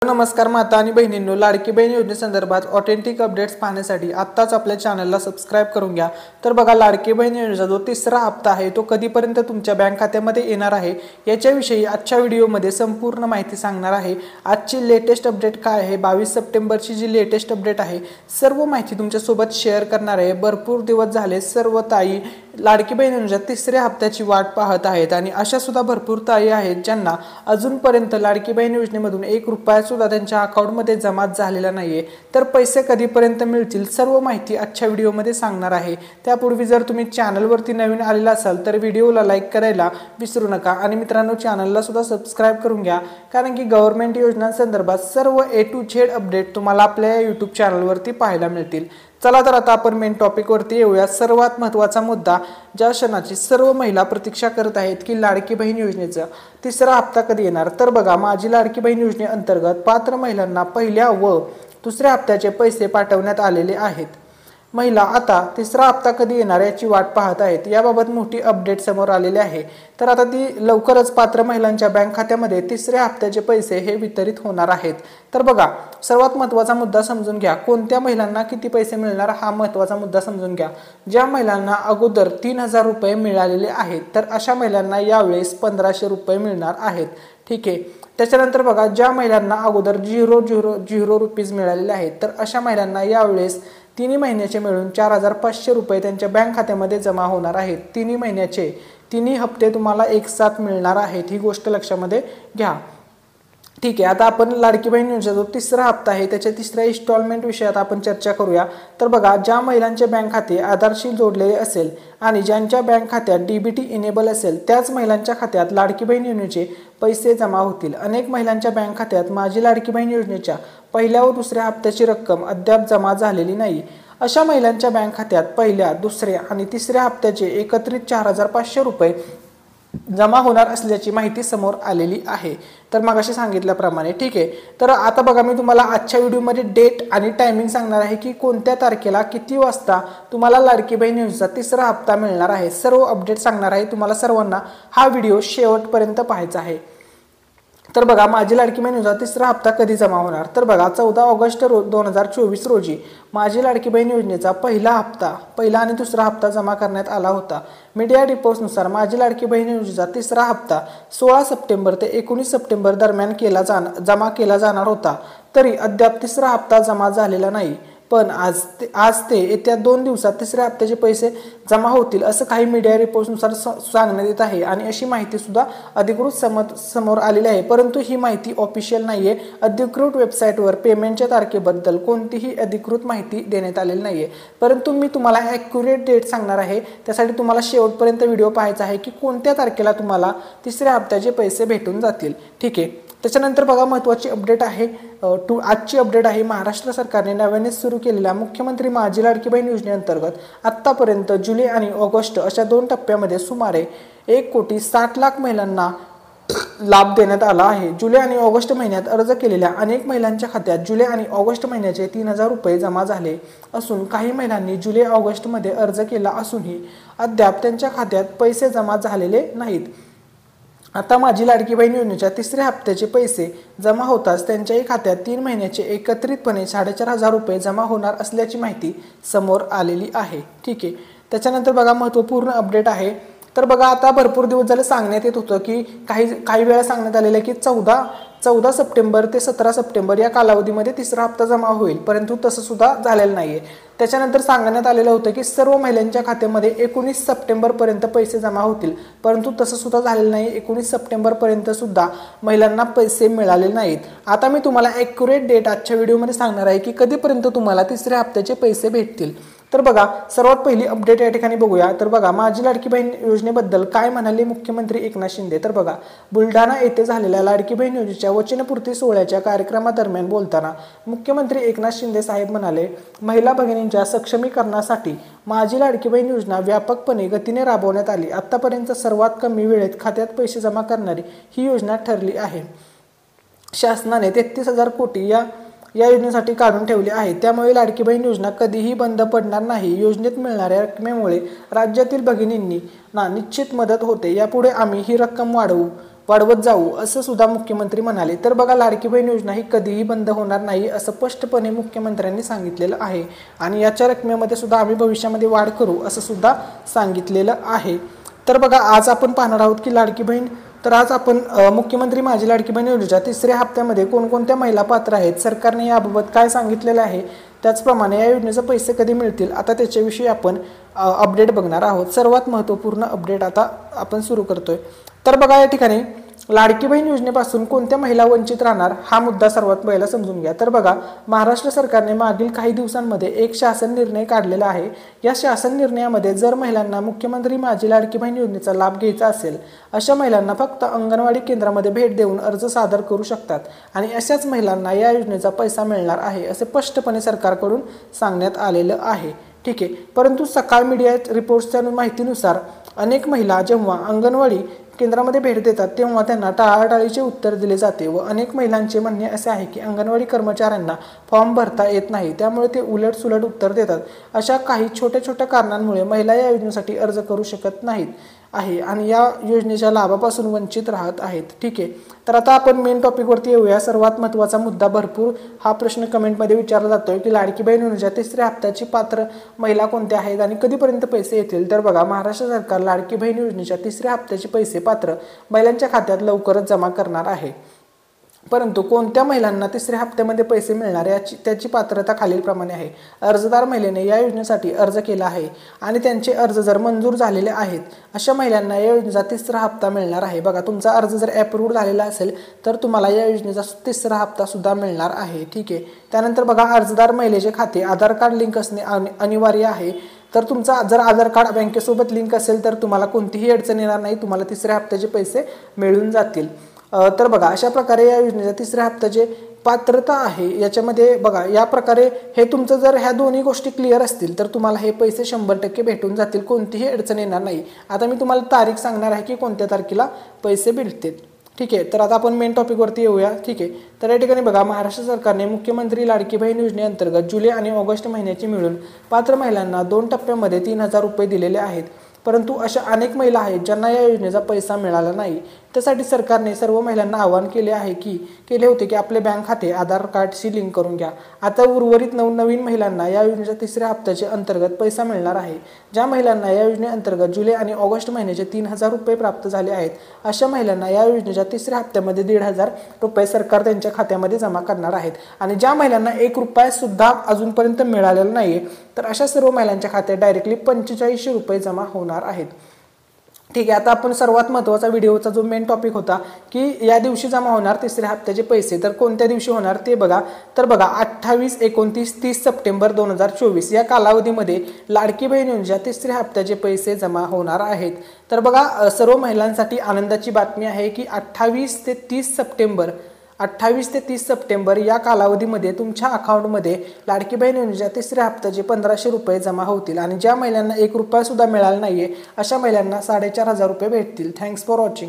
नमस्कार माता आणि बहिणींनो, लाडकी बहीण योजनेसंदर्भात ऑथेंटिक अपडेट्स पाहण्यासाठी आत्ताच आपल्या चॅनलला सबस्क्राईब करून घ्या। तर बघा, लाडकी बहीण योजनेचा जो तिसरा हप्ता आहे तो कधीपर्यंत तुमच्या बँक खात्यामध्ये येणार आहे याच्याविषयी आजच्या व्हिडिओमध्ये संपूर्ण माहिती सांगणार आहे। आजची लेटेस्ट अपडेट काय आहे, 22 सप्टेंबरची जी लेटेस्ट अपडेट आहे, सर्व माहिती तुमच्यासोबत शेअर करणार आहे। भरपूर दिवस झाले सर्व ताई लाडकी बहीण योजनेच्या तिसऱ्या हप्त्याची वाट पाहत आहेत आणि अशा सुद्धा भरपूर ताई आहेत ज्यांना अजूनपर्यंत लाडकी बहीण योजनेमधून 1 रुपया सुद्धा त्यांच्या अकाउंटमध्ये जमा झालेला नाहीये। तर पैसे कधीपर्यंत मिळतील सर्व माहिती आजच्या व्हिडिओमध्ये सांगणार आहे। त्यापूर्वी जर तुम्ही चॅनलवरती नवीन आलेला असाल तर व्हिडिओला लाईक करायला विसरू नका आणि मित्रांनो चॅनलला सुद्धा सबस्क्राईब करून घ्या, कारण की गव्हर्नमेंट योजनांसंदर्भात सर्व A to Z अपडेट तुम्हाला आपल्या YouTube चॅनलवरती पाहायला मिळतील। चला तर आता आपण मेन टॉपिक वरती येऊया। सर्वात महत्त्वाचा मुद्दा, ज्या क्षणाची सर्व महिला प्रतीक्षा करत आहेत की लाडकी बहीण योजनेचा तिसरा हप्ता कधी येणार। तर बघा, माझी लाडकी बहीण योजनेअंतर्गत पात्र महिलांना पहिल्या व दुसऱ्या हप्त्याचे पैसे पाठवण्यात आलेले आहेत। महिला आता तिसरा हप्ता कधी येणार याची वाट पाहत आहेत। याबाबत मोठी अपडेट समोर आलेली आहे। तर आता ती लवकरच पात्र महिलांच्या बँक खात्यामध्ये तिसऱ्या हप्त्याचे पैसे हे वितरित होणार आहेत। तर बघा, सर्वात महत्त्वाचा मुद्दा समजून घ्या, कोणत्या महिलांना किती पैसे मिळणार हा महत्त्वाचा मुद्दा समजून घ्या। ज्या महिलांना अगोदर 3000 रुपये मिळालेले आहेत तर अशा महिलांना यावेळेस 1500 रुपये मिळणार आहेत। ठीक आहे। त्याच्यानंतर बघा, ज्या महिलांना अगोदर 000 रुपीज मिळालेले आहेत तर अशा महिलांना यावेळेस 3 महिन्याचे मिळून 4500 रुपये त्यांच्या बँक खात्यामध्ये जमा होणार आहेत। 3 महिन्याचे 3 हप्ते तुम्हाला एक साथ मिळणार आहेत, ही गोष्ट लक्षामध्ये घ्या। ठीक आहे। आता आपण लाडकी बहीण योजनेचा जो तिसरा हप्ता आहे त्याच्या तिसऱ्या इन्स्टॉलमेंट विषयात आपण चर्चा करूया। तर बघा, ज्या महिलांचे बँक खाते आधारशी जोडलेले असेल आणि ज्यांच्या बँक खात्यात DBT इनेबल असेल त्याच महिलांच्या खात्यात लाडकी बहीण योजनेचे पैसे जमा होतील। अनेक महिलांच्या बँक खात्यात माझी लाडकी बहीण योजनेच्या पहिल्या व दुसऱ्या हप्त्याची रक्कम अद्याप जमा झालेली नाही। अशा महिलांच्या बँक खात्यात पहिल्या, दुसऱ्या आणि तिसऱ्या हप्त्याचे एकत्रित 4500 रुपये जमा होणार असल्याची माहिती समोर आलेली आहे। तर मगाशी सांगितल्याप्रमाणे ठीक आहे। तर आता बघा, मी तुम्हाला आजच्या व्हिडिओमध्ये डेट आणि टायमिंग सांगणार आहे की कोणत्या तारखेला किती वाजता तुम्हाला लाडकी बहीण योजनेचा तिसरा हप्ता मिळणार आहे। सर्व अपडेट सांगणार आहे। तुम्हाला सर्वांना हा व्हिडिओ शेवटपर्यंत पाहायचा आहे। तर बघा, माझी लाडकी बहीण योजनेचा तिसरा हप्ता कधी जमा होणार। तर बघा, 14 ऑगस्ट 2024 रोजी माझी लाडकी बहीण योजनेचा पहिला आणि दुसरा हप्ता जमा करण्यात आला होता। मीडिया रिपोर्ट्सनुसार माझी लाडकी बहीण योजनेचा तिसरा हप्ता 16 सप्टेंबर ते 19 सप्टेंबर दरम्यान जमा केला जाणार होता, तरी अद्याप तिसरा हप्ता जमा झालेला नाही। पण आज ते येत्या 2 दिवसात तिसऱ्या हप्त्याचे पैसे जमा होतील असं काही मीडिया रिपोर्ट्सनुसार सांगण्यात येत आहे आणि अशी माहिती सुद्धा अधिकृत समोर आलेली आहे। परंतु ही माहिती ऑफिशियल नाहीये। अधिकृत वेबसाईटवर पेमेंटच्या तारखेबद्दल कोणतीही अधिकृत माहिती देण्यात आलेली नाहीये। परंतु मी तुम्हाला ॲक्युरेट डेट सांगणार आहे, त्यासाठी तुम्हाला शेवटपर्यंत व्हिडिओ पाहायचा आहे की कोणत्या तारखेला तुम्हाला तिसऱ्या हप्त्याचे पैसे भेटून जातील। ठीक आहे। त्याच्यानंतर बघा, महत्त्वाची अपडेट आहे, आजची अपडेट आहे, महाराष्ट्र सरकारने नव्याने सुरू केलेल्या मुख्यमंत्री माझी लाडकी बहीण योजनेअंतर्गत आत्तापर्यंत जुलै आणि ऑगस्ट अशा 2 टप्प्यामध्ये सुमारे 1,60,00,000 महिलांना लाभ देण्यात आला आहे। जुलै आणि ऑगस्ट महिन्यात अर्ज केलेल्या अनेक महिलांच्या खात्यात जुलै आणि ऑगस्ट महिन्याचे 3000 रुपये जमा झाले असून काही महिलांनी जुलै ऑगस्टमध्ये अर्ज केला असूनही अद्याप त्यांच्या खात्यात पैसे जमा झालेले नाहीत। आता माझी लाडकी बहीण योजनेच्या तिसऱ्या हप्त्याचे पैसे जमा होताच त्यांच्याही खात्यात 3 महिन्याचे एकत्रितपणे 4500 रुपये जमा होणार असल्याची माहिती समोर आलेली आहे। ठीक आहे। त्याच्यानंतर बघा, महत्त्वपूर्ण अपडेट आहे। तर बघा, आता भरपूर दिवस झाले सांगण्यात येत होतं की काही वेळा सांगण्यात आलेलं आहे की 14 सप्टेंबर ते 17 सप्टेंबर या कालावधीमध्ये तिसरा हप्ता जमा होईल, परंतु तसं सुद्धा झालेलं नाहीये। त्याच्यानंतर सांगण्यात आलेलं होतं की सर्व महिलांच्या खात्यामध्ये 19 सप्टेंबरपर्यंत पैसे जमा होतील, परंतु तसं सुद्धा झालेलं नाही। 19 सप्टेंबरपर्यंत सुद्धा महिलांना पैसे मिळालेले नाहीत। आता मी तुम्हाला ॲक्युरेट डेट आजच्या व्हिडिओमध्ये सांगणार आहे की कधीपर्यंत तुम्हाला तिसऱ्या हप्त्याचे पैसे भेटतील। तर बघा, सर्वात पहिली अपडेट या ठिकाणी बघूया। तर बघा, माझी लाडकी बहीण योजनेबद्दल काय म्हणाले मुख्यमंत्री एकनाथ शिंदे। तर बघा, बुलढाणा येथे झालेल्या लाडकी बहीण योजनेच्या वचनपूर्ती सोहळ्याच्या कार्यक्रमादरम्यान बोलताना मुख्यमंत्री एकनाथ शिंदे साहेब म्हणाले, महिला भगिनींच्या सक्षमीकरणासाठी माझी लाडकी बहीण योजना व्यापकपणे गतीने राबवण्यात आली। आतापर्यंत सर्वात कमी वेळेत खात्यात पैसे जमा करणारी ही योजना ठरली आहे। शासनाने 33,000 कोटी या योजनेसाठी काढून ठेवले आहे, त्यामुळे लाडकी बहीण योजना कधीही बंद पडणार नाही। योजनेत मिळणाऱ्या रकमेमुळे राज्यातील भगिनींना निश्चित मदत होते। यापुढे आम्ही ही रक्कम वाढवत जाऊ असं सुद्धा मुख्यमंत्री म्हणाले। तर बघा लाडकी बहीण योजना ही कधीही बंद होणार नाही असं स्पष्टपणे मुख्यमंत्र्यांनी सांगितलेलं आहे आणि याच्या रकमेमध्ये सुद्धा आम्ही भविष्यामध्ये वाढ करू असं सुद्धा सांगितलेलं आहे। तर बघा आज आपण पाहणार आहोत की लाडकी बहीण, तर आज आपण मुख्यमंत्री माझी लाडकी बहीण योजनेच्या तिसऱ्या हप्त्यामध्ये कोणकोणत्या महिला पात्र आहेत, सरकारने याबाबत काय सांगितलेलं आहे, त्याचप्रमाणे या योजनेचे पैसे कधी मिळतील, आता त्याच्याविषयी आपण अपडेट बघणार आहोत। सर्वात महत्त्वपूर्ण अपडेट आता आपण सुरू करतोय। तर बघा या ठिकाणी लाडकी बहीण योजनेपासून कोणत्या महिला वंचित राहणार हा मुद्दा सर्वात पहिला समजून घ्या। तर बघा महाराष्ट्र सरकारने मागील काही दिवसांमध्ये एक शासन निर्णय काढलेला आहे। या शासन निर्णयामध्ये जर महिलांना मुख्यमंत्री माझी लाडकी बहीण योजनेचा लाभ घ्यायचा असेल अशा महिलांना फक्त अंगणवाडी केंद्रामध्ये भेट देऊन अर्ज सादर करू शकतात आणि अशाच महिलांना या योजनेचा पैसा मिळणार आहे असे स्पष्टपणे सरकारकडून सांगण्यात आलेलं आहे। ठीक आहे, परंतु सकाळ मीडिया रिपोर्ट्सच्या माहितीनुसार अनेक महिला जेव्हा अंगणवाडी केंद्रामध्ये भेट देतात तेव्हा त्यांना टाळाटाळीचे उत्तर दिले जाते व अनेक महिलांचे म्हणणे असे आहे की अंगणवाडी कर्मचाऱ्यांना फॉर्म भरता येत नाही, त्यामुळे ते उलटसुलट उत्तर देतात। अशा काही छोट्या छोट्या कारणांमुळे महिला या योजनेसाठी अर्ज करू शकत नाहीत आहे आणि या योजनेच्या लाभापासून वंचित राहत आहेत। ठीक आहे, तर आता आपण मेन टॉपिकवरती येऊया। सर्वात महत्त्वाचा मुद्दा, भरपूर हा प्रश्न कमेंटमध्ये विचारला जातोय की लाडकी बहीण योजनेच्या तिसऱ्या हप्त्याची पात्र महिला कोणत्या आहेत आणि कधीपर्यंत पैसे येतील। तर बघा महाराष्ट्र सरकार लाडकी बहीण योजनेच्या तिसऱ्या हप्त्याचे पैसे पात्र महिलांच्या खात्यात लवकरच जमा करणार आहे, परंतु कोणत्या महिलांना तिसऱ्या हप्त्यामध्ये पैसे मिळणार त्याची पात्रता खालीलप्रमाणे आहे। अर्जदार महिलेने या योजनेसाठी अर्ज केला आहे आणि त्यांचे अर्ज जर मंजूर झालेले आहेत अशा महिलांना या योजनेचा तिसरा हप्ता मिळणार आहे। बघा तुमचा अर्ज जर अप्रूव्ड झालेला असेल तर तुम्हाला या योजनेचा तिसरा हप्ता सुद्धा मिळणार आहे। ठीक आहे, त्यानंतर बघा अर्जदार महिलेचे खाते आधार कार्ड लिंक असणे अनिवार्य आहे। तर तुमचा जर आधार कार्ड बँकेसोबत लिंक असेल तर तुम्हाला कोणतीही अडचण येणार नाही, तुम्हाला तिसऱ्या हप्त्याचे पैसे मिळून जातील। तर बघा अशा प्रकारे या योजनेच्या तिसऱ्या हप्त्याचे पात्रता आहे। याच्यामध्ये बघा या प्रकारे हे तुमचं जर ह्या दोन्ही गोष्टी क्लिअर असतील तर तुम्हाला हे पैसे 100% भेटून जातील, कोणतीही अडचण येणार नाही। आता मी तुम्हाला तारीख सांगणार आहे की कोणत्या तारखेला पैसे भेटतील। ठीक आहे, तर आता आपण मेन टॉपिकवरती येऊया। ठीक आहे, तर या ठिकाणी बघा महाराष्ट्र सरकारने मुख्यमंत्री लाडकी बहीण योजनेअंतर्गत जुलै आणि ऑगस्ट महिन्याची मिळून पात्र महिलांना 2 टप्प्यामध्ये 3000 रुपये दिलेले आहेत, परंतु अशा अनेक महिला आहेत ज्यांना या योजनेचा पैसा मिळाला नाही। त्यासाठी सरकारने सर्व महिलांना आवाहन केले होते की आपले बँक खाते आधार कार्डशी लिंक करून घ्या। आता उर्वरित नवीन महिलांना या योजनेच्या तिसऱ्या हप्त्याचे अंतर्गत पैसा मिळणार आहे। ज्या महिलांना या योजनेअंतर्गत जुलै आणि ऑगस्ट महिन्याचे 3000 रुपये प्राप्त झाले आहेत अशा महिलांना या योजनेच्या तिसऱ्या हप्त्यामध्ये 1500 रुपये सरकार त्यांच्या खात्यामध्ये जमा करणार आहेत आणि ज्या महिलांना 1 रुपया सुद्धा अजूनपर्यंत मिळालेला नाहीये तर अशा सर्व महिलांच्या खात्यात डायरेक्टली 4500 रुपये जमा होणार आहेत। ठीक आहे, आता आपण सर्वात महत्त्वाचा व्हिडिओचा जो मेन टॉपिक होता की या दिवशी जमा होणार तिसऱ्या हप्त्याचे पैसे, तर कोणत्या दिवशी होणार ते बघा। तर बघा 28, 29, 30 सप्टेंबर 2024 या कालावधीमध्ये लाडकी बहीण योजनेच्या तिसऱ्या हप्त्याचे पैसे जमा होणार आहेत। तर बघा सर्व महिलांसाठी आनंदाची बातमी आहे की 28 ते 30 सप्टेंबर या कालावधीमध्ये तुमच्या अकाउंटमध्ये लाडकी बहीण योजनेच्या तिसऱ्या हप्त्याचे 1500 रुपये जमा होतील आणि ज्या महिलांना 1 रुपया सुद्धा मिळाला नाहीये अशा महिलांना 4500 रुपये भेटतील। Thanks for watching.